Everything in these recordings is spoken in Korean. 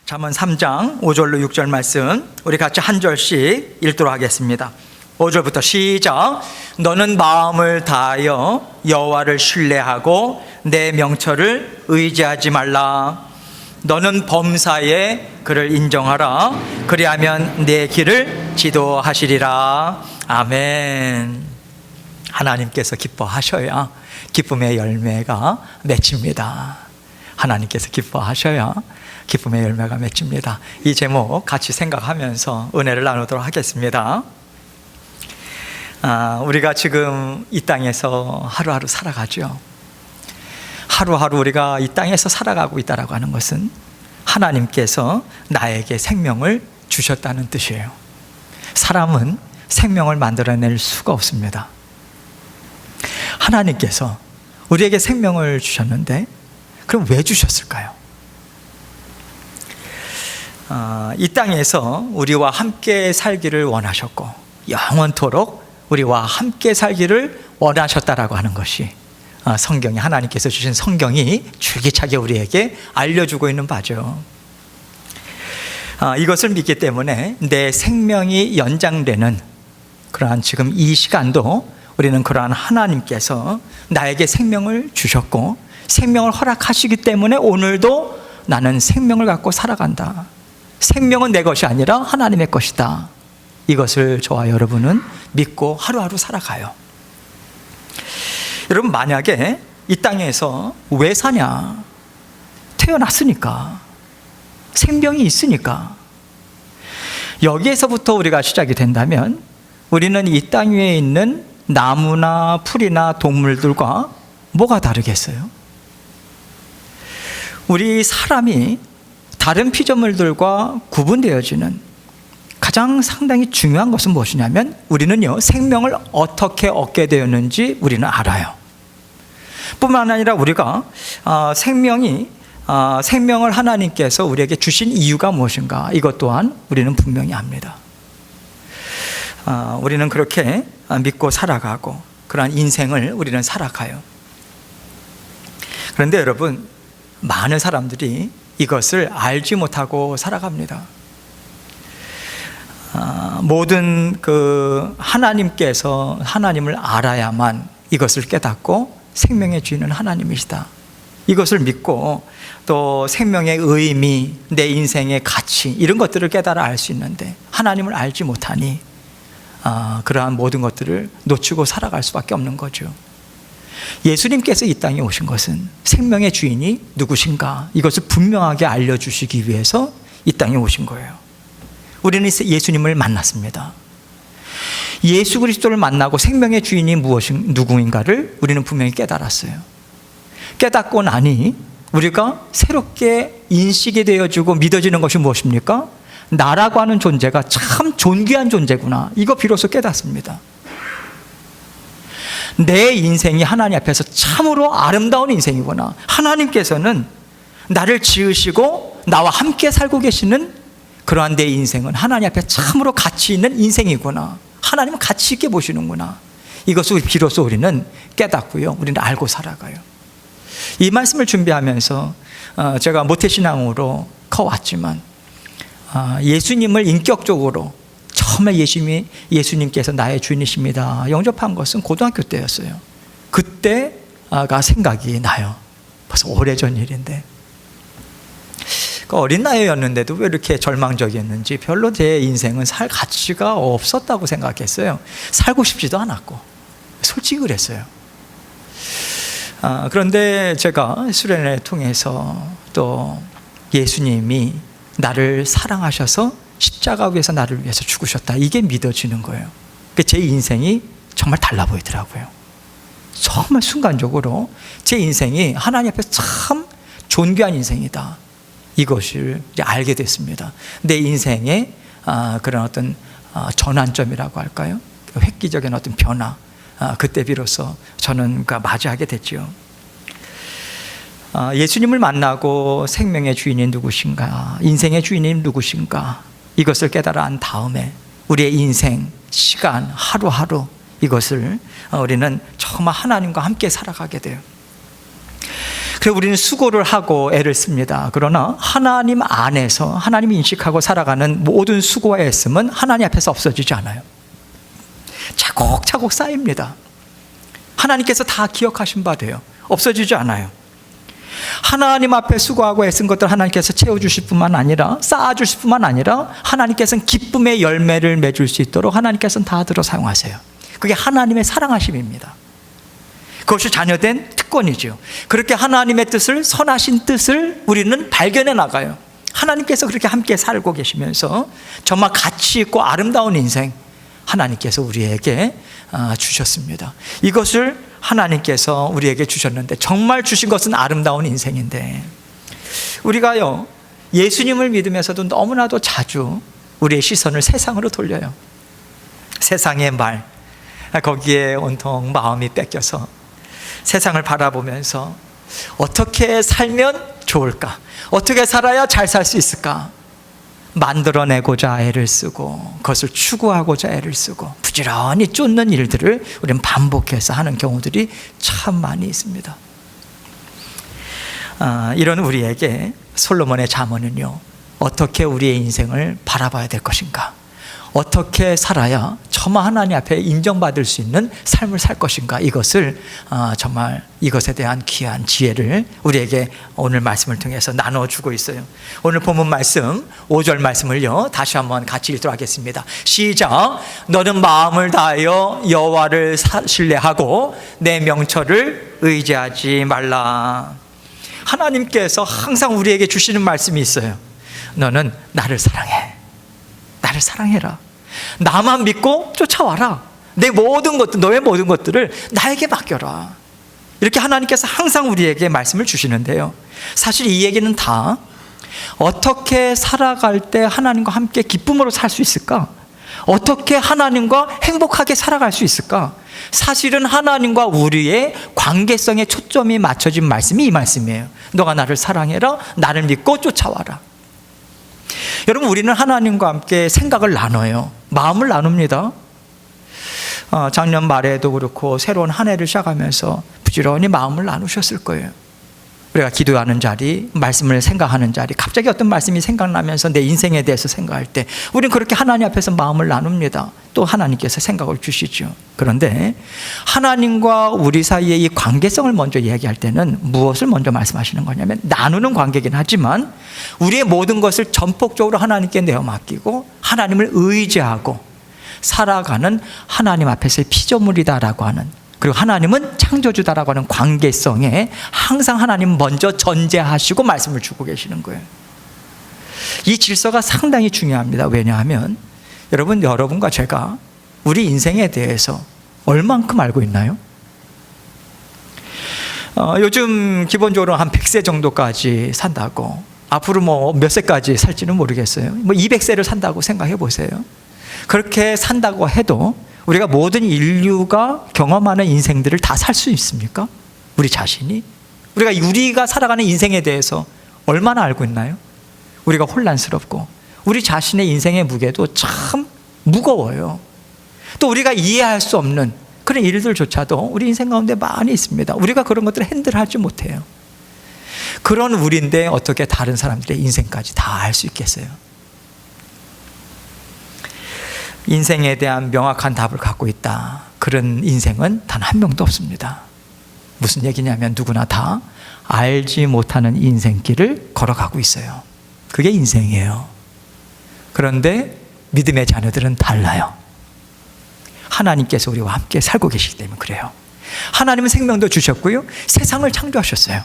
잠언 3장 5절로 6절 말씀 우리 같이 한 절씩 읽도록 하겠습니다. 5절부터 시작. 너는 마음을 다하여 여호와를 신뢰하고 내 명철을 의지하지 말라. 너는 범사에 그를 인정하라. 그리하면 내 길을 지도하시리라. 아멘. 하나님께서 기뻐하셔야 기쁨의 열매가 맺힙니다. 하나님께서 기뻐하셔야 기쁨의 열매가 맺힙니다. 이 제목 같이 생각하면서 은혜를 나누도록 하겠습니다. 우리가 지금 이 땅에서 하루하루 살아가죠. 하루하루 우리가 이 땅에서 살아가고 있다고 하는 것은 하나님께서 나에게 생명을 주셨다는 뜻이에요. 사람은 생명을 만들어낼 수가 없습니다. 하나님께서 우리에게 생명을 주셨는데 그럼 왜 주셨을까요? 이 땅에서 우리와 함께 살기를 원하셨고 영원토록 우리와 함께 살기를 원하셨다라고 하는 것이 성경이, 하나님께서 주신 성경이 줄기차게 우리에게 알려주고 있는 바죠. 이것을 믿기 때문에 내 생명이 연장되는 그러한 지금 이 시간도 우리는 그러한 하나님께서 나에게 생명을 주셨고 생명을 허락하시기 때문에 오늘도 나는 생명을 갖고 살아간다. 생명은 내 것이 아니라 하나님의 것이다. 이것을 저와 여러분은 믿고 하루하루 살아가요. 여러분, 만약에 이 땅에서 왜 사냐? 태어났으니까, 생명이 있으니까. 여기에서부터 우리가 시작이 된다면 우리는 이 땅 위에 있는 나무나 풀이나 동물들과 뭐가 다르겠어요? 우리 사람이 다른 피조물들과 구분되어지는 가장 상당히 중요한 것은 무엇이냐면 우리는요, 생명을 어떻게 얻게 되었는지 우리는 알아요. 뿐만 아니라 우리가 생명을 하나님께서 우리에게 주신 이유가 무엇인가, 이것 또한 우리는 분명히 압니다. 우리는 그렇게 믿고 살아가고 그러한 인생을 우리는 살아가요. 그런데 여러분, 많은 사람들이 이것을 알지 못하고 살아갑니다. 모든 하나님께서 하나님을 알아야만 이것을 깨닫고 생명의 주인은 하나님이시다. 이것을 믿고 또 생명의 의미, 내 인생의 가치, 이런 것들을 깨달아 알 수 있는데 하나님을 알지 못하니 그러한 모든 것들을 놓치고 살아갈 수밖에 없는 거죠. 예수님께서 이 땅에 오신 것은 생명의 주인이 누구신가, 이것을 분명하게 알려주시기 위해서 이 땅에 오신 거예요. 우리는 예수님을 만났습니다. 예수 그리스도를 만나고 생명의 주인이 누구인가를 우리는 분명히 깨달았어요. 깨닫고 나니 우리가 새롭게 인식이 되어지고 믿어지는 것이 무엇입니까? 나라고 하는 존재가 참 존귀한 존재구나, 이거 비로소 깨닫습니다. 내 인생이 하나님 앞에서 참으로 아름다운 인생이구나. 하나님께서는 나를 지으시고 나와 함께 살고 계시는 그러한 내 인생은 하나님 앞에 참으로 가치 있는 인생이구나. 하나님은 가치 있게 보시는구나. 이것을 비로소 우리는 깨닫고요, 우리는 알고 살아가요. 이 말씀을 준비하면서 제가 모태신앙으로 커왔지만 예수님을 인격적으로 처음에 예수님께서 나의 주인이십니다 영접한 것은 고등학교 때였어요. 그때가 생각이 나요. 벌써 오래전 일인데, 어린 나이였는데도 왜 이렇게 절망적이었는지, 별로 제 인생은 살 가치가 없었다고 생각했어요. 살고 싶지도 않았고 솔직히 그랬어요. 그런데 제가 수련회 통해서 또 예수님이 나를 사랑하셔서 십자가 위에서 나를 위해서 죽으셨다, 이게 믿어지는 거예요. 제 인생이 정말 달라 보이더라고요. 정말 순간적으로 제 인생이 하나님 앞에서 참 존귀한 인생이다, 이것을 이제 알게 됐습니다. 내 인생의 그런 어떤 전환점이라고 할까요? 획기적인 어떤 변화, 그때 비로소 저는 맞이하게 됐죠. 예수님을 만나고 생명의 주인이 누구신가, 인생의 주인이 누구신가, 이것을 깨달아 안 다음에 우리의 인생, 시간, 하루하루 이것을 우리는 정말 하나님과 함께 살아가게 돼요. 그래서 우리는 수고를 하고 애를 씁니다. 그러나 하나님 안에서 하나님 인식하고 살아가는 모든 수고와 애씀은 하나님 앞에서 없어지지 않아요. 차곡차곡 쌓입니다. 하나님께서 다 기억하신 바 돼요. 없어지지 않아요. 하나님 앞에 수고하고 애쓴 것들 하나님께서 채워주실 뿐만 아니라 쌓아주실 뿐만 아니라 하나님께서는 기쁨의 열매를 맺을 수 있도록 하나님께서는 다 들어 사용하세요. 그게 하나님의 사랑하심입니다. 그것이 자녀된 특권이죠. 그렇게 하나님의 뜻을, 선하신 뜻을 우리는 발견해 나가요. 하나님께서 그렇게 함께 살고 계시면서 정말 가치 있고 아름다운 인생 하나님께서 우리에게 주셨습니다. 이것을 하나님께서 우리에게 주셨는데 정말 주신 것은 아름다운 인생인데 우리가요 예수님을 믿으면서도 너무나도 자주 우리의 시선을 세상으로 돌려요. 세상의 말, 거기에 온통 마음이 뺏겨서 세상을 바라보면서 어떻게 살면 좋을까? 어떻게 살아야 잘 살 수 있을까? 만들어내고자 애를 쓰고 그것을 추구하고자 애를 쓰고 부지런히 쫓는 일들을 우리는 반복해서 하는 경우들이 참 많이 있습니다. 이런 우리에게 솔로몬의 잠언은요, 어떻게 우리의 인생을 바라봐야 될 것인가, 어떻게 살아야 정말 하나님 앞에 인정받을 수 있는 삶을 살 것인가, 이것을 정말 이것에 대한 귀한 지혜를 우리에게 오늘 말씀을 통해서 나눠주고 있어요. 오늘 본문 말씀 5절 말씀을요 다시 한번 같이 읽도록 하겠습니다. 시작. 너는 마음을 다하여 여호와를 신뢰하고 내 명철을 의지하지 말라. 하나님께서 항상 우리에게 주시는 말씀이 있어요. 너는 나를 사랑해. 나를 사랑해라. 나만 믿고 쫓아와라. 내 모든 것들, 너의 모든 것들을 나에게 맡겨라. 이렇게 하나님께서 항상 우리에게 말씀을 주시는데요, 사실 이 얘기는 다 어떻게 살아갈 때 하나님과 함께 기쁨으로 살 수 있을까? 어떻게 하나님과 행복하게 살아갈 수 있을까? 사실은 하나님과 우리의 관계성에 초점이 맞춰진 말씀이 이 말씀이에요. 너가 나를 사랑해라. 나를 믿고 쫓아와라. 여러분, 우리는 하나님과 함께 생각을 나눠요. 마음을 나눕니다. 작년 말에도 그렇고 새로운 한 해를 시작하면서 부지런히 마음을 나누셨을 거예요. 우리가 기도하는 자리, 말씀을 생각하는 자리, 갑자기 어떤 말씀이 생각나면서 내 인생에 대해서 생각할 때 우리는 그렇게 하나님 앞에서 마음을 나눕니다. 또 하나님께서 생각을 주시죠. 그런데 하나님과 우리 사이의 이 관계성을 먼저 이야기할 때는 무엇을 먼저 말씀하시는 거냐면, 나누는 관계긴 하지만 우리의 모든 것을 전폭적으로 하나님께 내어 맡기고 하나님을 의지하고 살아가는 하나님 앞에서의 피조물이다라고 하는, 그리고 하나님은 창조주다라고 하는 관계성에 항상 하나님 먼저 전제하시고 말씀을 주고 계시는 거예요. 이 질서가 상당히 중요합니다. 왜냐하면 여러분과 제가 우리 인생에 대해서 얼만큼 알고 있나요? 요즘 기본적으로 한 100세 정도까지 산다고, 앞으로 뭐 몇 세까지 살지는 모르겠어요. 뭐 200세를 산다고 생각해 보세요. 그렇게 산다고 해도 우리가 모든 인류가 경험하는 인생들을 다 살 수 있습니까? 우리 자신이? 우리가 살아가는 인생에 대해서 얼마나 알고 있나요? 우리가 혼란스럽고 우리 자신의 인생의 무게도 참 무거워요. 또 우리가 이해할 수 없는 그런 일들조차도 우리 인생 가운데 많이 있습니다. 우리가 그런 것들을 핸들하지 못해요. 그런 우리인데 어떻게 다른 사람들의 인생까지 다 알 수 있겠어요? 인생에 대한 명확한 답을 갖고 있다, 그런 인생은 단 한 명도 없습니다. 무슨 얘기냐면 누구나 다 알지 못하는 인생길을 걸어가고 있어요. 그게 인생이에요. 그런데 믿음의 자녀들은 달라요. 하나님께서 우리와 함께 살고 계시기 때문에 그래요. 하나님은 생명도 주셨고요, 세상을 창조하셨어요.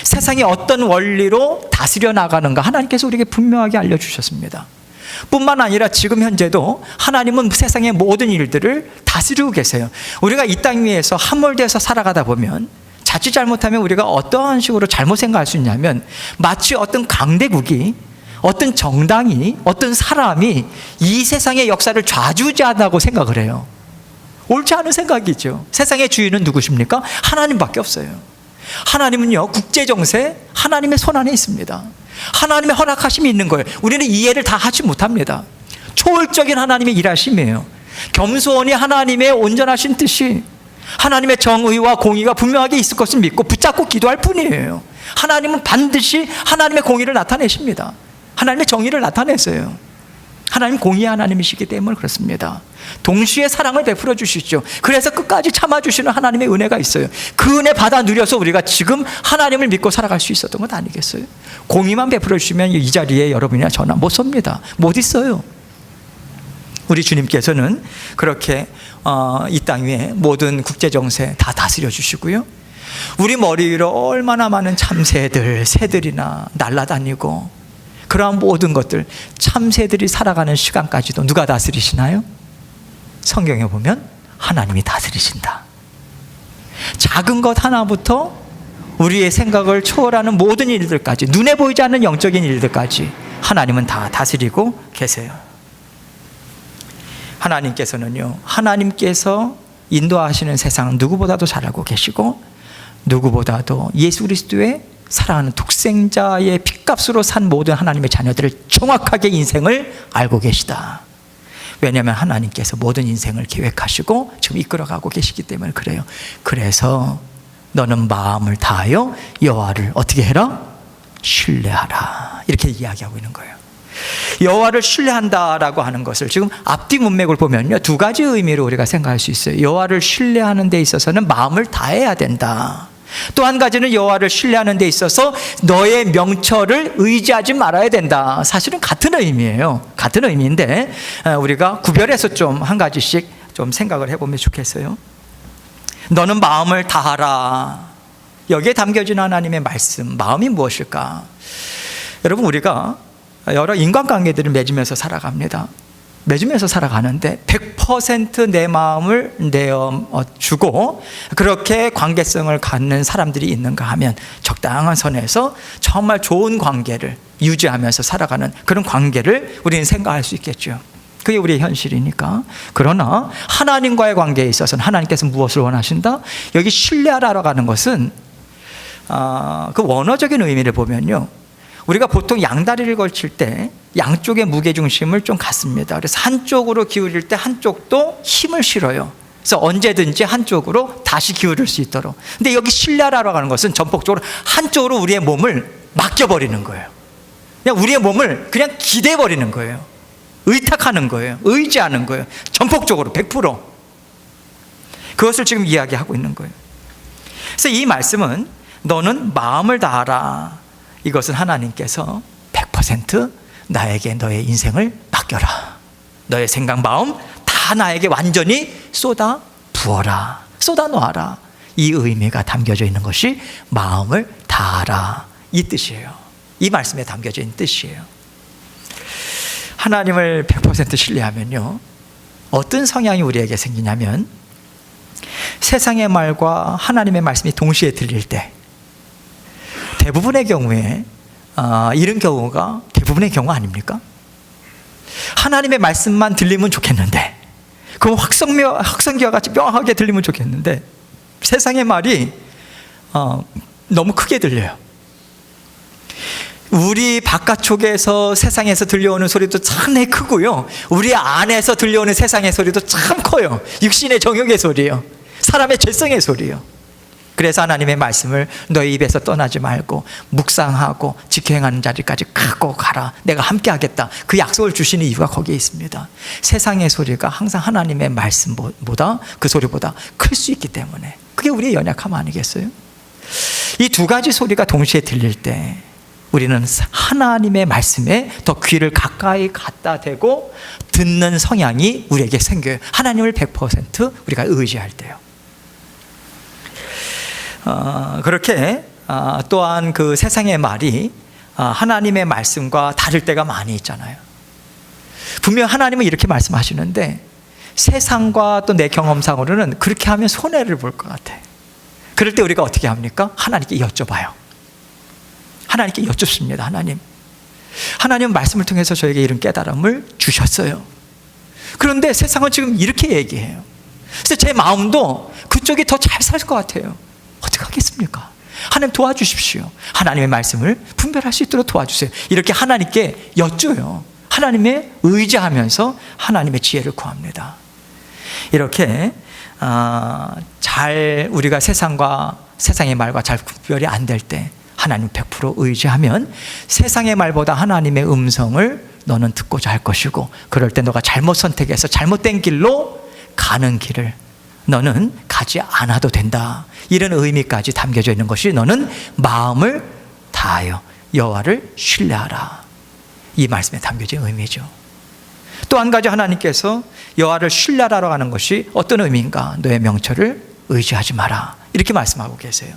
세상이 어떤 원리로 다스려 나가는가 하나님께서 우리에게 분명하게 알려주셨습니다. 뿐만 아니라 지금 현재도 하나님은 세상의 모든 일들을 다스리고 계세요. 우리가 이 땅 위에서 함몰되어서 살아가다 보면 자칫 잘못하면 우리가 어떠한 식으로 잘못 생각할 수 있냐면, 마치 어떤 강대국이, 어떤 정당이, 어떤 사람이 이 세상의 역사를 좌지우지한다고 생각을 해요. 옳지 않은 생각이죠. 세상의 주인은 누구십니까? 하나님밖에 없어요. 하나님은요, 국제정세 하나님의 손 안에 있습니다. 하나님의 허락하심이 있는 거예요. 우리는 이해를 다 하지 못합니다. 초월적인 하나님의 일하심이에요. 겸손히 하나님의 온전하신 뜻이, 하나님의 정의와 공의가 분명하게 있을 것을 믿고 붙잡고 기도할 뿐이에요. 하나님은 반드시 하나님의 공의를 나타내십니다. 하나님의 정의를 나타내세요. 하나님 공의의 하나님이시기 때문에 그렇습니다. 동시에 사랑을 베풀어 주시죠. 그래서 끝까지 참아주시는 하나님의 은혜가 있어요. 그 은혜 받아 누려서 우리가 지금 하나님을 믿고 살아갈 수 있었던 것 아니겠어요? 공의만 베풀어 주시면 이 자리에 여러분이나 저나 못 섭니다. 못 있어요. 우리 주님께서는 그렇게 이 땅 위에 모든 국제정세 다 다스려 주시고요, 우리 머리 위로 얼마나 많은 참새들, 새들이나 날아다니고 그러한 모든 것들, 참새들이 살아가는 시간까지도 누가 다스리시나요? 성경에 보면 하나님이 다스리신다. 작은 것 하나부터 우리의 생각을 초월하는 모든 일들까지, 눈에 보이지 않는 영적인 일들까지 하나님은 다 다스리고 계세요. 하나님께서는요, 하나님께서 인도하시는 세상 누구보다도 잘 알고 계시고, 누구보다도 예수 그리스도의 사랑하는 독생자의 핏값으로 산 모든 하나님의 자녀들을 정확하게 인생을 알고 계시다. 왜냐하면 하나님께서 모든 인생을 계획하시고 지금 이끌어가고 계시기 때문에 그래요. 그래서 너는 마음을 다하여 여호와를 어떻게 해라? 신뢰하라. 이렇게 이야기하고 있는 거예요. 여호와를 신뢰한다라고 하는 것을 지금 앞뒤 문맥을 보면요, 두 가지 의미로 우리가 생각할 수 있어요. 여호와를 신뢰하는 데 있어서는 마음을 다해야 된다. 또 한 가지는 여호와를 신뢰하는 데 있어서 너의 명철을 의지하지 말아야 된다. 사실은 같은 의미예요. 같은 의미인데 우리가 구별해서 좀 한 가지씩 좀 생각을 해보면 좋겠어요. 너는 마음을 다하라. 여기에 담겨진 하나님의 말씀, 마음이 무엇일까? 여러분, 우리가 여러 인간관계들을 맺으면서 살아갑니다. 맺으면서 살아가는데 100% 내 마음을 내어주고 그렇게 관계성을 갖는 사람들이 있는가 하면 적당한 선에서 정말 좋은 관계를 유지하면서 살아가는 그런 관계를 우리는 생각할 수 있겠죠. 그게 우리의 현실이니까. 그러나 하나님과의 관계에 있어서는 하나님께서 무엇을 원하신다? 여기 신뢰하라고 하는 것은 그 원어적인 의미를 보면요, 우리가 보통 양다리를 걸칠 때 양쪽의 무게중심을 좀 갖습니다. 그래서 한쪽으로 기울일 때 한쪽도 힘을 실어요. 그래서 언제든지 한쪽으로 다시 기울일 수 있도록. 근데 여기 신뢰하라고 하는 것은 전폭적으로 한쪽으로 우리의 몸을 맡겨버리는 거예요. 그냥 우리의 몸을 그냥 기대버리는 거예요. 의탁하는 거예요. 의지하는 거예요. 전폭적으로 100%. 그것을 지금 이야기하고 있는 거예요. 그래서 이 말씀은 너는 마음을 다하라. 이것은 하나님께서 100% 나에게 너의 인생을 맡겨라. 너의 생각, 마음 다 나에게 완전히 쏟아 부어라. 쏟아 놓아라. 이 의미가 담겨져 있는 것이 마음을 다하라. 이 뜻이에요. 이 말씀에 담겨져 있는 뜻이에요. 하나님을 100% 신뢰하면요, 어떤 성향이 우리에게 생기냐면 세상의 말과 하나님의 말씀이 동시에 들릴 때, 대부분의 경우에 이런 경우가 대부분의 경우 아닙니까? 하나님의 말씀만 들리면 좋겠는데, 그럼 확성기와 같이 명확하게 들리면 좋겠는데 세상의 말이 너무 크게 들려요. 우리 바깥쪽에서 세상에서 들려오는 소리도 상당히 크고요, 우리 안에서 들려오는 세상의 소리도 참 커요. 육신의 정욕의 소리요, 사람의 죄성의 소리요. 그래서 하나님의 말씀을 너의 입에서 떠나지 말고 묵상하고 지켜행하는 자리까지 갖고 가라. 내가 함께 하겠다. 그 약속을 주시는 이유가 거기에 있습니다. 세상의 소리가 항상 하나님의 말씀보다, 그 소리보다 클 수 있기 때문에. 그게 우리의 연약함 아니겠어요? 이 두 가지 소리가 동시에 들릴 때 우리는 하나님의 말씀에 더 귀를 가까이 갖다 대고 듣는 성향이 우리에게 생겨요. 하나님을 100% 우리가 의지할 때요. 그렇게 또한 그 세상의 말이 하나님의 말씀과 다를 때가 많이 있잖아요. 분명 하나님은 이렇게 말씀하시는데 세상과 또 내 경험상으로는 그렇게 하면 손해를 볼 것 같아. 그럴 때 우리가 어떻게 합니까? 하나님께 여쭤봐요. 하나님께 여쭙습니다. 하나님은 말씀을 통해서 저에게 이런 깨달음을 주셨어요. 그런데 세상은 지금 이렇게 얘기해요. 그래서 제 마음도 그쪽이 더 잘 살 것 같아요. 어떻게 하겠습니까? 하나님 도와주십시오. 하나님의 말씀을 분별할 수 있도록 도와주세요. 이렇게 하나님께 여쭈어요. 하나님의 의지하면서 하나님의 지혜를 구합니다. 이렇게 우리가 세상의 말과 잘 구별이 안 될 때 하나님 100% 의지하면 세상의 말보다 하나님의 음성을 너는 듣고자 할 것이고, 그럴 때 너가 잘못 선택해서 잘못된 길로 가는 길을 너는 가지 않아도 된다. 이런 의미까지 담겨져 있는 것이 너는 마음을 다하여 여호와를 신뢰하라. 이 말씀에 담겨진 의미죠. 또 한 가지 하나님께서 여호와를 신뢰하라고 하는 것이 어떤 의미인가? 너의 명철을 의지하지 마라. 이렇게 말씀하고 계세요.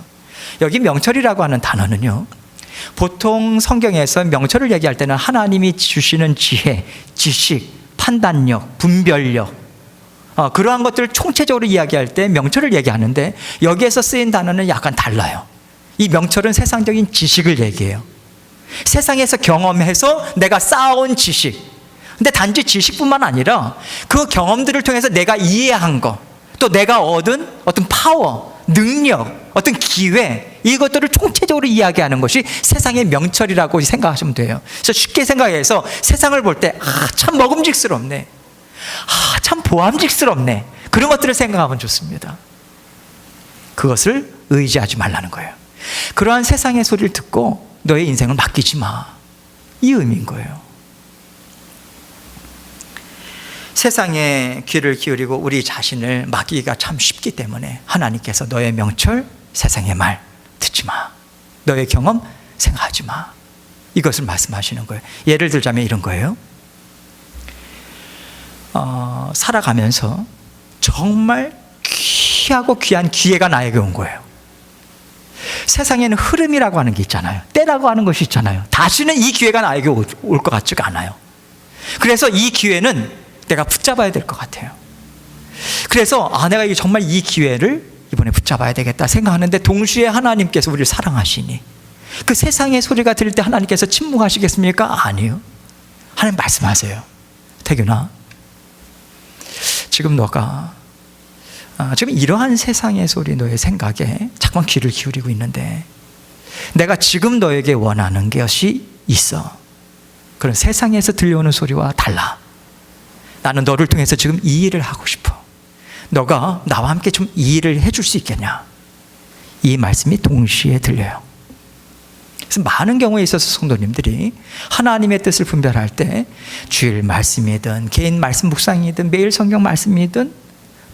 여기 명철이라고 하는 단어는요, 보통 성경에서 명철을 얘기할 때는 하나님이 주시는 지혜, 지식, 판단력, 분별력, 그러한 것들을 총체적으로 이야기할 때 명철을 얘기하는데, 여기에서 쓰인 단어는 약간 달라요. 이 명철은 세상적인 지식을 얘기해요. 세상에서 경험해서 내가 쌓아온 지식. 근데 단지 지식뿐만 아니라 그 경험들을 통해서 내가 이해한 것, 또 내가 얻은 어떤 파워, 능력, 어떤 기회, 이것들을 총체적으로 이야기하는 것이 세상의 명철이라고 생각하시면 돼요. 그래서 쉽게 생각해서 세상을 볼 때 참 먹음직스럽네, 참 보암직스럽네, 그런 것들을 생각하면 좋습니다. 그것을 의지하지 말라는 거예요. 그러한 세상의 소리를 듣고 너의 인생을 맡기지 마, 이 의미인 거예요. 세상에 귀를 기울이고 우리 자신을 맡기기가 참 쉽기 때문에 하나님께서 너의 명철, 세상의 말 듣지 마, 너의 경험 생각하지 마, 이것을 말씀하시는 거예요. 예를 들자면 이런 거예요. 살아가면서 정말 귀하고 귀한 기회가 나에게 온 거예요. 세상에는 흐름이라고 하는 게 있잖아요. 때라고 하는 것이 있잖아요. 다시는 이 기회가 나에게 올 것 같지가 않아요. 그래서 이 기회는 내가 붙잡아야 될 것 같아요. 그래서 내가 정말 이 기회를 이번에 붙잡아야 되겠다 생각하는데, 동시에 하나님께서 우리를 사랑하시니 그 세상의 소리가 들릴 때 하나님께서 침묵하시겠습니까? 아니요. 하나님 말씀하세요. 태균아, 지금 너가 지금 이러한 세상의 소리, 너의 생각에 자꾸만 귀를 기울이고 있는데, 내가 지금 너에게 원하는 것이 있어. 그런 세상에서 들려오는 소리와 달라. 나는 너를 통해서 지금 이 일을 하고 싶어. 너가 나와 함께 좀 이 일을 해줄 수 있겠냐? 이 말씀이 동시에 들려요. 그래서 많은 경우에 있어서 성도님들이 하나님의 뜻을 분별할 때 주일 말씀이든 개인 말씀 묵상이든 매일 성경 말씀이든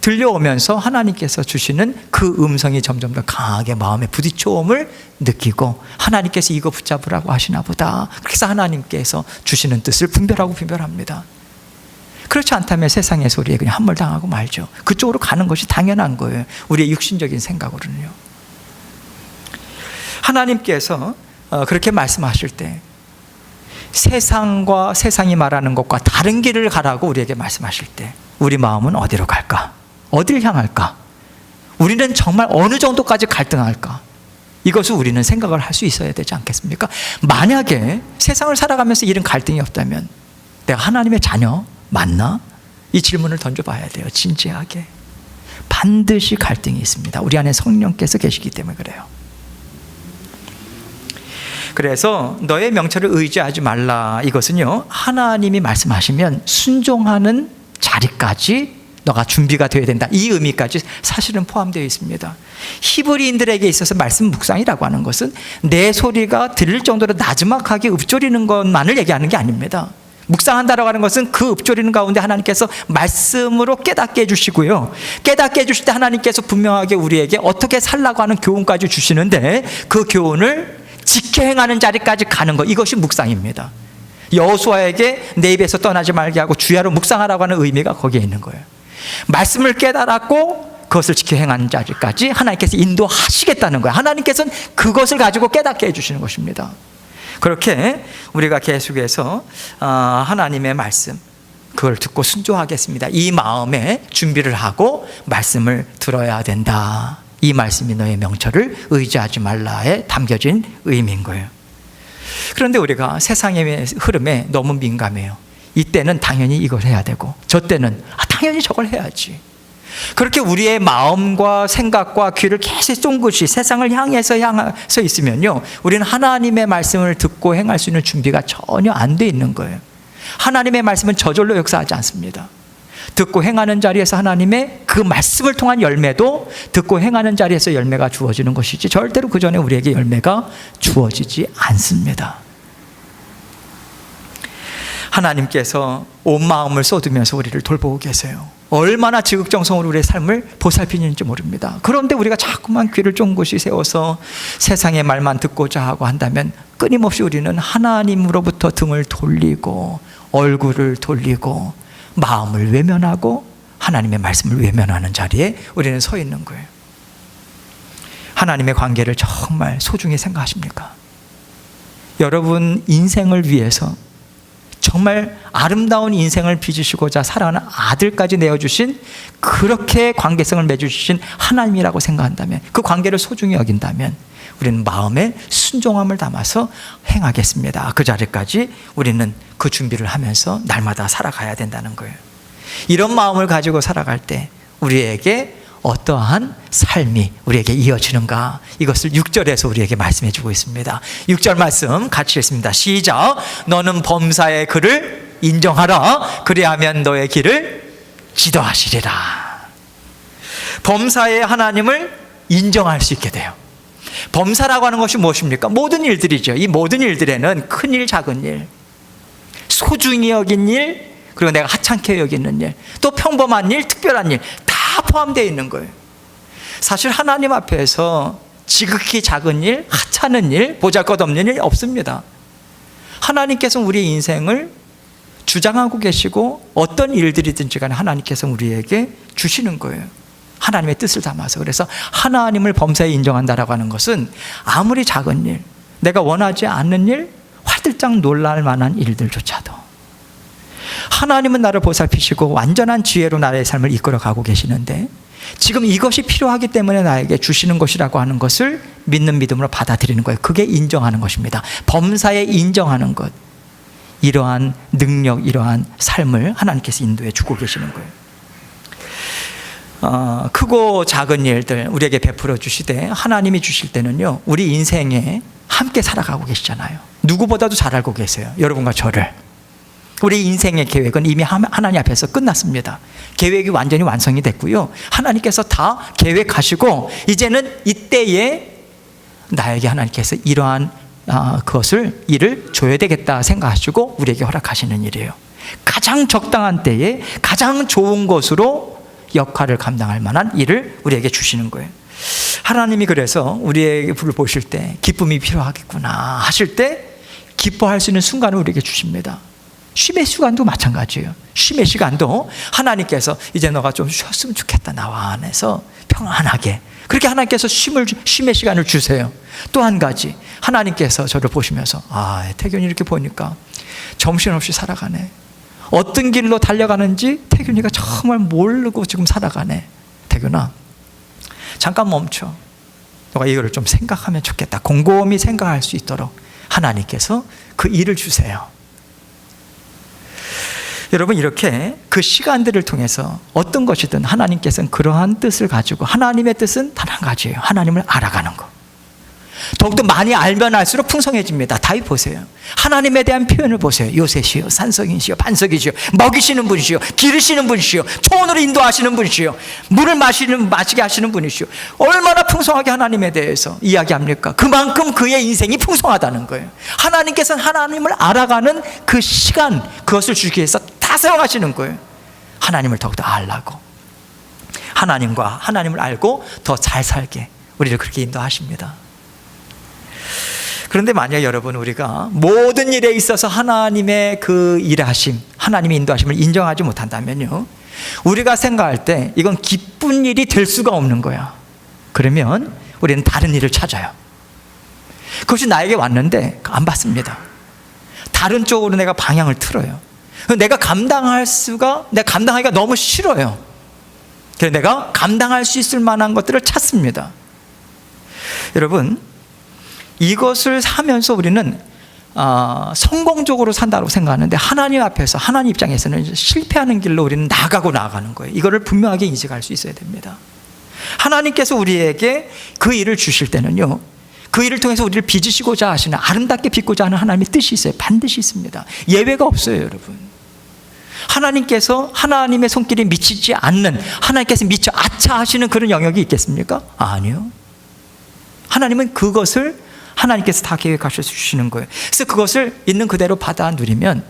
들려오면서 하나님께서 주시는 그 음성이 점점 더 강하게 마음에 부딪혀옴을 느끼고, 하나님께서 이거 붙잡으라고 하시나 보다. 그래서 하나님께서 주시는 뜻을 분별합니다. 그렇지 않다면 세상의 소리에 그냥 함몰당하고 말죠. 그쪽으로 가는 것이 당연한 거예요. 우리의 육신적인 생각으로는요. 하나님께서 그렇게 말씀하실 때 세상과 세상이 말하는 것과 다른 길을 가라고 우리에게 말씀하실 때 우리 마음은 어디로 갈까? 어디를 향할까? 우리는 정말 어느 정도까지 갈등할까? 이것을 우리는 생각을 할 수 있어야 되지 않겠습니까? 만약에 세상을 살아가면서 이런 갈등이 없다면 내가 하나님의 자녀 맞나? 이 질문을 던져봐야 돼요. 진지하게. 반드시 갈등이 있습니다. 우리 안에 성령께서 계시기 때문에 그래요. 그래서 너의 명철을 의지하지 말라, 이것은요, 하나님이 말씀하시면 순종하는 자리까지 너가 준비가 되어야 된다, 이 의미까지 사실은 포함되어 있습니다. 히브리인들에게 있어서 말씀 묵상이라고 하는 것은 내 소리가 들릴 정도로 나지막하게 읊조리는 것만을 얘기하는 게 아닙니다. 묵상한다라고 하는 것은 그 읊조리는 가운데 하나님께서 말씀으로 깨닫게 해주시고요, 깨닫게 해주실 때 하나님께서 분명하게 우리에게 어떻게 살라고 하는 교훈까지 주시는데, 그 교훈을 지켜 행하는 자리까지 가는 것, 이것이 묵상입니다. 여호수아에게 내 입에서 떠나지 말게 하고 주야로 묵상하라고 하는 의미가 거기에 있는 거예요. 말씀을 깨달았고 그것을 지켜 행하는 자리까지 하나님께서 인도하시겠다는 거예요. 하나님께서는 그것을 가지고 깨닫게 해주시는 것입니다. 그렇게 우리가 계속해서 하나님의 말씀, 그걸 듣고 순종하겠습니다, 이 마음에 준비를 하고 말씀을 들어야 된다. 이 말씀이 너의 명철을 의지하지 말라에 담겨진 의미인 거예요. 그런데 우리가 세상의 흐름에 너무 민감해요. 이때는 당연히 이걸 해야 되고, 저 때는 당연히 저걸 해야지. 그렇게 우리의 마음과 생각과 귀를 계속 쫑긋이 세상을 향해서 있으면요, 우리는 하나님의 말씀을 듣고 행할 수 있는 준비가 전혀 안 돼 있는 거예요. 하나님의 말씀은 저절로 역사하지 않습니다. 듣고 행하는 자리에서 하나님의 그 말씀을 통한 열매도 듣고 행하는 자리에서 열매가 주어지는 것이지 절대로 그 전에 우리에게 열매가 주어지지 않습니다. 하나님께서 온 마음을 쏟으면서 우리를 돌보고 계세요. 얼마나 지극정성으로 우리의 삶을 보살피는지 모릅니다. 그런데 우리가 자꾸만 귀를 쫑긋이 세워서 세상의 말만 듣고자 하고 한다면 끊임없이 우리는 하나님으로부터 등을 돌리고 얼굴을 돌리고 마음을 외면하고 하나님의 말씀을 외면하는 자리에 우리는 서 있는 거예요. 하나님의 관계를 정말 소중히 생각하십니까? 여러분 인생을 위해서 정말 아름다운 인생을 빚으시고자 살아가는 아들까지 내어주신, 그렇게 관계성을 맺어주신 하나님이라고 생각한다면, 그 관계를 소중히 여긴다면 우리는 마음에 순종함을 담아서 행하겠습니다. 그 자리까지 우리는 그 준비를 하면서 날마다 살아가야 된다는 거예요. 이런 마음을 가지고 살아갈 때 우리에게 어떠한 삶이 우리에게 이어지는가, 이것을 6절에서 우리에게 말씀해 주고 있습니다. 6절 말씀 같이 읽습니다. 시작. 너는 범사의 그를 인정하라. 그리하면 너의 길을 지도하시리라. 범사의 하나님을 인정할 수 있게 돼요. 범사라고 하는 것이 무엇입니까? 모든 일들이죠. 이 모든 일들에는 큰 일, 작은 일, 소중히 여긴 일, 그리고 내가 하찮게 여기는 일, 또 평범한 일, 특별한 일 다 포함되어 있는 거예요. 사실 하나님 앞에서 지극히 작은 일, 하찮은 일, 보잘것없는 일 없습니다. 하나님께서 우리 인생을 주장하고 계시고 어떤 일들이든지 간에 하나님께서 우리에게 주시는 거예요. 하나님의 뜻을 담아서. 그래서 하나님을 범사에 인정한다라고 하는 것은 아무리 작은 일, 내가 원하지 않는 일, 화들짝 놀랄 만한 일들조차도 하나님은 나를 보살피시고 완전한 지혜로 나의 삶을 이끌어가고 계시는데, 지금 이것이 필요하기 때문에 나에게 주시는 것이라고 하는 것을 믿는 믿음으로 받아들이는 거예요. 그게 인정하는 것입니다. 범사에 인정하는 것, 이러한 능력, 이러한 삶을 하나님께서 인도해 주고 계시는 거예요. 크고 작은 일들 우리에게 베풀어 주시되, 하나님이 주실 때는요, 우리 인생에 함께 살아가고 계시잖아요. 누구보다도 잘 알고 계세요. 여러분과 저를. 우리 인생의 계획은 이미 하나님 앞에서 끝났습니다. 계획이 완전히 완성이 됐고요, 하나님께서 다 계획하시고 이제는 이때에 나에게 하나님께서 이러한 그것을 일을 줘야 되겠다 생각하시고 우리에게 허락하시는 일이에요. 가장 적당한 때에 가장 좋은 것으로 역할을 감당할 만한 일을 우리에게 주시는 거예요. 하나님이 그래서 우리에게 불을 보실 때 기쁨이 필요하겠구나 하실 때 기뻐할 수 있는 순간을 우리에게 주십니다. 쉼의 시간도 마찬가지예요. 쉼의 시간도 하나님께서 이제 너가 좀 쉬었으면 좋겠다, 나와 안에서 평안하게, 그렇게 하나님께서 쉼의 시간을 주세요. 또 한 가지, 하나님께서 저를 보시면서 태균이 이렇게 보니까 정신없이 살아가네, 어떤 길로 달려가는지 태균이가 정말 모르고 지금 살아가네. 태균아, 잠깐 멈춰, 너가 이거를 좀 생각하면 좋겠다. 곰곰이 생각할 수 있도록 하나님께서 그 일을 주세요. 여러분, 이렇게 그 시간들을 통해서 어떤 것이든 하나님께서는 그러한 뜻을 가지고, 하나님의 뜻은 단 한 가지예요. 하나님을 알아가는 것. 더욱더 많이 알면 알수록 풍성해집니다. 다윗 보세요. 하나님에 대한 표현을 보세요. 요새시요, 산성이시요, 반석이시요, 먹이시는 분이시요, 기르시는 분이시요, 초원으로 인도하시는 분이시요, 물을 마시게 하시는 분이시요. 얼마나 풍성하게 하나님에 대해서 이야기합니까? 그만큼 그의 인생이 풍성하다는 거예요. 하나님께서는 하나님을 알아가는 그 시간, 그것을 주기 위해서 다 사용하시는 거예요. 하나님을 더욱더 알라고, 하나님을 알고 더 잘 살게 우리를 그렇게 인도하십니다. 그런데 만약 여러분, 우리가 모든 일에 있어서 하나님의 그 일하심, 하나님의 인도하심을 인정하지 못한다면요, 우리가 생각할 때 이건 기쁜 일이 될 수가 없는 거야. 그러면 우리는 다른 일을 찾아요. 그것이 나에게 왔는데 안 받습니다. 다른 쪽으로 내가 방향을 틀어요. 내가 감당하기가 너무 싫어요. 그래서 내가 감당할 수 있을 만한 것들을 찾습니다. 여러분, 이것을 하면서 우리는 성공적으로 산다고 생각하는데, 하나님 앞에서, 하나님 입장에서는 실패하는 길로 우리는 나아가는 거예요. 이거를 분명하게 인식할 수 있어야 됩니다. 하나님께서 우리에게 그 일을 주실 때는요, 그 일을 통해서 우리를 빚으시고자 하시는, 아름답게 빚고자 하는 하나님의 뜻이 있어요. 반드시 있습니다. 예외가 없어요, 여러분. 하나님께서 하나님의 손길이 미치지 않는, 하나님께서 미쳐 아차 하시는 그런 영역이 있겠습니까? 아니요. 하나님은 그것을 하나님께서 다 계획하셔서 주시는 거예요. 그래서 그것을 있는 그대로 받아 누리면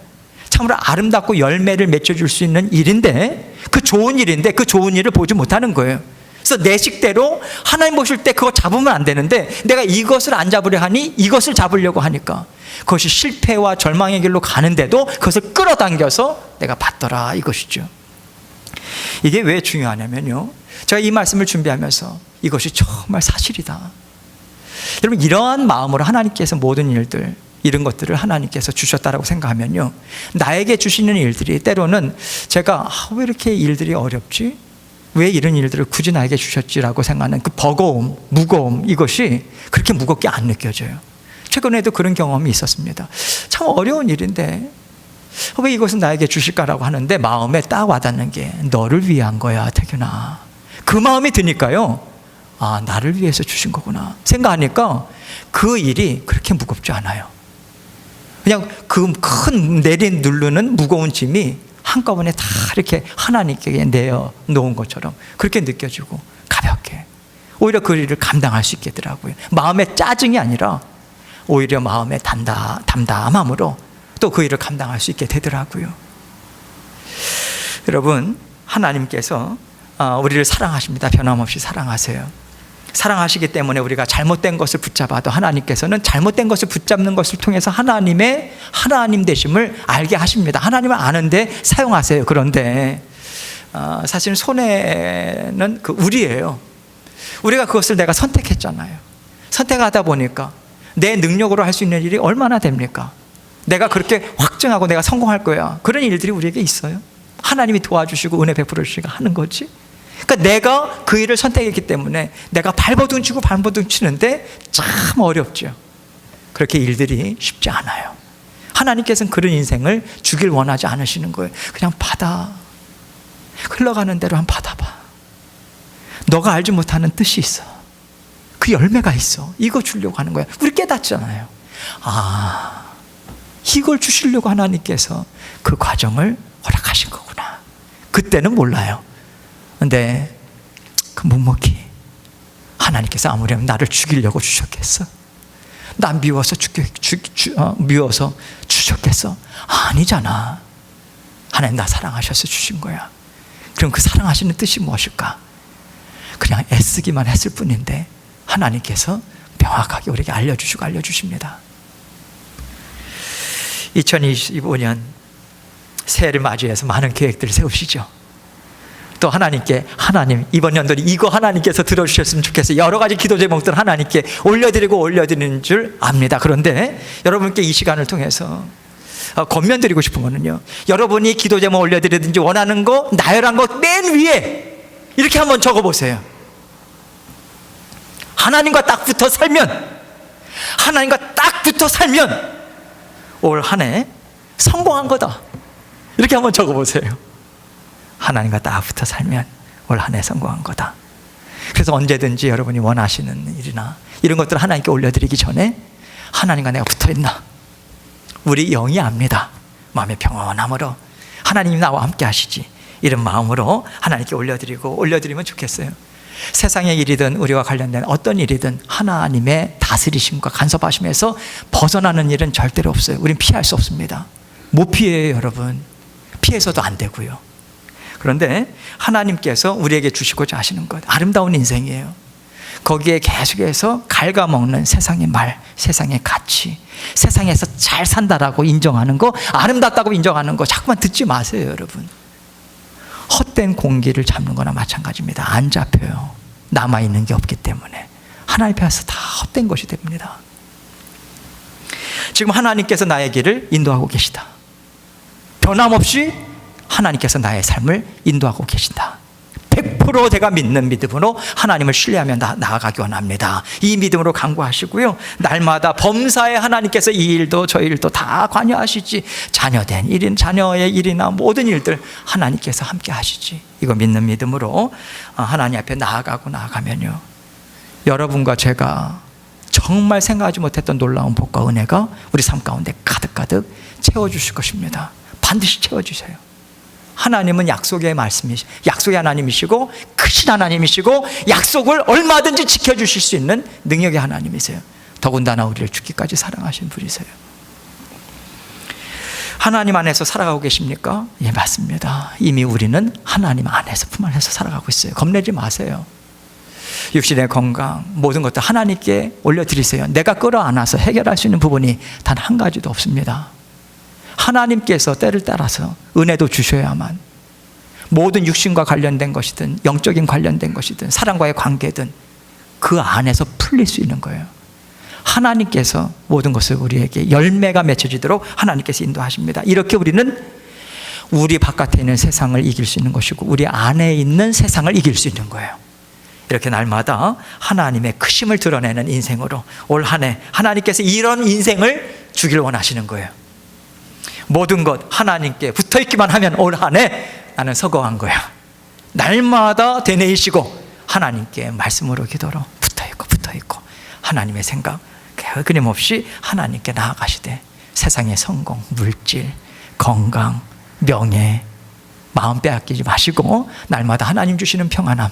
참으로 아름답고 열매를 맺혀줄 수 있는 일인데, 그 좋은 일인데 그 좋은 일을 보지 못하는 거예요. 그래서 내 식대로 하나님 보실 때 그거 잡으면 안 되는데 내가 이것을 안 잡으려 하니 이것을 잡으려고 하니까 그것이 실패와 절망의 길로 가는데도 그것을 끌어당겨서 내가 받더라, 이것이죠. 이게 왜 중요하냐면요, 제가 이 말씀을 준비하면서 이것이 정말 사실이다. 여러분, 이러한 마음으로 하나님께서 모든 일들, 이런 것들을 하나님께서 주셨다라고 생각하면요, 나에게 주시는 일들이 때로는 제가 왜 이렇게 일들이 어렵지? 왜 이런 일들을 굳이 나에게 주셨지라고 생각하는 그 버거움, 무거움, 이것이 그렇게 무겁게 안 느껴져요. 최근에도 그런 경험이 있었습니다. 참 어려운 일인데 왜 이것은 나에게 주실까라고 하는데 마음에 딱 와닿는 게 너를 위한 거야, 태균아. 그 마음이 드니까요, 아, 나를 위해서 주신 거구나 생각하니까 그 일이 그렇게 무겁지 않아요. 그냥 그 큰 내리누르는 무거운 짐이 한꺼번에 다 이렇게 하나님께 내어 놓은 것처럼 그렇게 느껴지고 가볍게 오히려 그 일을 감당할 수 있게 되더라고요. 마음의 짜증이 아니라 오히려 마음의 담담함으로 또 그 일을 감당할 수 있게 되더라고요. 여러분, 하나님께서 우리를 사랑하십니다. 변함없이 사랑하세요. 사랑하시기 때문에 우리가 잘못된 것을 붙잡아도 하나님께서는 잘못된 것을 붙잡는 것을 통해서 하나님의 하나님 되심을 알게 하십니다. 하나님을 아는데 사용하세요. 그런데 사실 손해는 그 우리예요. 우리가 그것을 내가 선택했잖아요. 선택하다 보니까 내 능력으로 할 수 있는 일이 얼마나 됩니까? 내가 그렇게 확증하고 내가 성공할 거야, 그런 일들이 우리에게 있어요? 하나님이 도와주시고 은혜 베풀어 주시고 하는 거지. 그러니까 내가 그 일을 선택했기 때문에 내가 발버둥 치는데 참 어렵죠. 그렇게 일들이 쉽지 않아요. 하나님께서는 그런 인생을 주길 원하지 않으시는 거예요. 그냥 받아. 흘러가는 대로 한번 받아봐. 너가 알지 못하는 뜻이 있어. 그 열매가 있어. 이거 주려고 하는 거야. 우리 깨닫잖아요. 아, 이걸 주시려고 하나님께서 그 과정을 허락하신 거구나. 그때는 몰라요. 근데 그 묵묵히 하나님께서 아무렴 나를 죽이려고 주셨겠어? 나 미워서 미워서 주셨겠어? 아니잖아. 하나님 나 사랑하셔서 주신 거야. 그럼 그 사랑하시는 뜻이 무엇일까? 그냥 애쓰기만 했을 뿐인데 하나님께서 명확하게 우리에게 알려주십니다. 2025년 새해를 맞이해서 많은 계획들을 세우시죠. 또 하나님께, 하나님 이번 연도는 이거 하나님께서 들어주셨으면 좋겠어요. 여러 가지 기도 제목들 하나님께 올려드리는 줄 압니다. 그런데 여러분께 이 시간을 통해서 권면드리고 싶은 거는요, 여러분이 기도 제목 올려드리든지 원하는 거, 나열한 거 맨 위에 이렇게 한번 적어보세요. 하나님과 딱 붙어 살면, 하나님과 딱 붙어 살면 올 한 해 성공한 거다, 이렇게 한번 적어보세요. 하나님과 딱 붙어 살면 올 한 해 성공한 거다. 그래서 언제든지 여러분이 원하시는 일이나 이런 것들을 하나님께 올려드리기 전에 하나님과 내가 붙어있나, 우리 영이 압니다. 마음의 평온함으로 하나님이 나와 함께 하시지, 이런 마음으로 하나님께 올려드리면 좋겠어요. 세상의 일이든 우리와 관련된 어떤 일이든 하나님의 다스리심과 간섭하심에서 벗어나는 일은 절대로 없어요. 우린 피할 수 없습니다. 못 피해요, 여러분. 피해서도 안 되고요. 그런데 하나님께서 우리에게 주시고자 하시는 것, 아름다운 인생이에요. 거기에 계속해서 갉아먹는 세상의 말, 세상의 가치, 세상에서 잘 산다라고 인정하는 거, 아름답다고 인정하는 거 자꾸만 듣지 마세요, 여러분. 헛된 공기를 잡는 거나 마찬가지입니다. 안 잡혀요. 남아있는 게 없기 때문에. 하나님 앞에서 다 헛된 것이 됩니다. 지금 하나님께서 나의 길을 인도하고 계시다. 변함없이 하나님께서 나의 삶을 인도하고 계신다. 100% 제가 믿는 믿음으로 하나님을 신뢰하며 나아가기 원합니다. 이 믿음으로 간구하시고요, 날마다 범사에 하나님께서 이 일도 저 일도 다 관여하시지, 자녀된 일인, 자녀의 일이나 모든 일들 하나님께서 함께 하시지, 이거 믿는 믿음으로 하나님 앞에 나아가면요, 여러분과 제가 정말 생각하지 못했던 놀라운 복과 은혜가 우리 삶 가운데 가득가득 채워주실 것입니다. 반드시 채워주세요. 하나님은 약속의 약속의 하나님이시고 크신 하나님이시고 약속을 얼마든지 지켜주실 수 있는 능력의 하나님이세요. 더군다나 우리를 죽기까지 사랑하신 분이세요. 하나님 안에서 살아가고 계십니까? 예, 맞습니다. 이미 우리는 하나님 안에서, 품 안에서 살아가고 있어요. 겁내지 마세요. 육신의 건강, 모든 것도 하나님께 올려드리세요. 내가 끌어안아서 해결할 수 있는 부분이 단 한 가지도 없습니다. 하나님께서 때를 따라서 은혜도 주셔야만 모든 육신과 관련된 것이든 영적인 관련된 것이든 사랑과의 관계든 그 안에서 풀릴 수 있는 거예요. 하나님께서 모든 것을 우리에게 열매가 맺혀지도록 하나님께서 인도하십니다. 이렇게 우리는 우리 바깥에 있는 세상을 이길 수 있는 것이고 우리 안에 있는 세상을 이길 수 있는 거예요. 이렇게 날마다 하나님의 크심을 드러내는 인생으로 올 한 해 하나님께서 이런 인생을 주길 원하시는 거예요. 모든 것 하나님께 붙어있기만 하면 올 한 해 나는 서거한 거야. 날마다 되뇌이시고 하나님께 말씀으로 기도로 붙어있고 하나님의 생각 끊임없이 하나님께 나아가시되 세상의 성공, 물질, 건강, 명예, 마음 빼앗기지 마시고 날마다 하나님 주시는 평안함,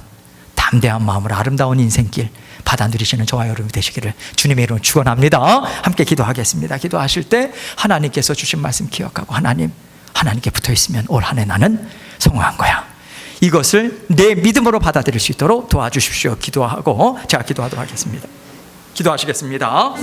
담대한 마음으로 아름다운 인생길 받아 누리시는 저와 여러분이 되시기를 주님의 이름으로 축원합니다. 함께 기도하겠습니다. 기도하실 때 하나님께서 주신 말씀 기억하고 하나님께 붙어있으면 올 한 해 나는 성공한 거야. 이것을 내 믿음으로 받아들일 수 있도록 도와주십시오. 기도하고 제가 기도하도록 하겠습니다. 기도하시겠습니다.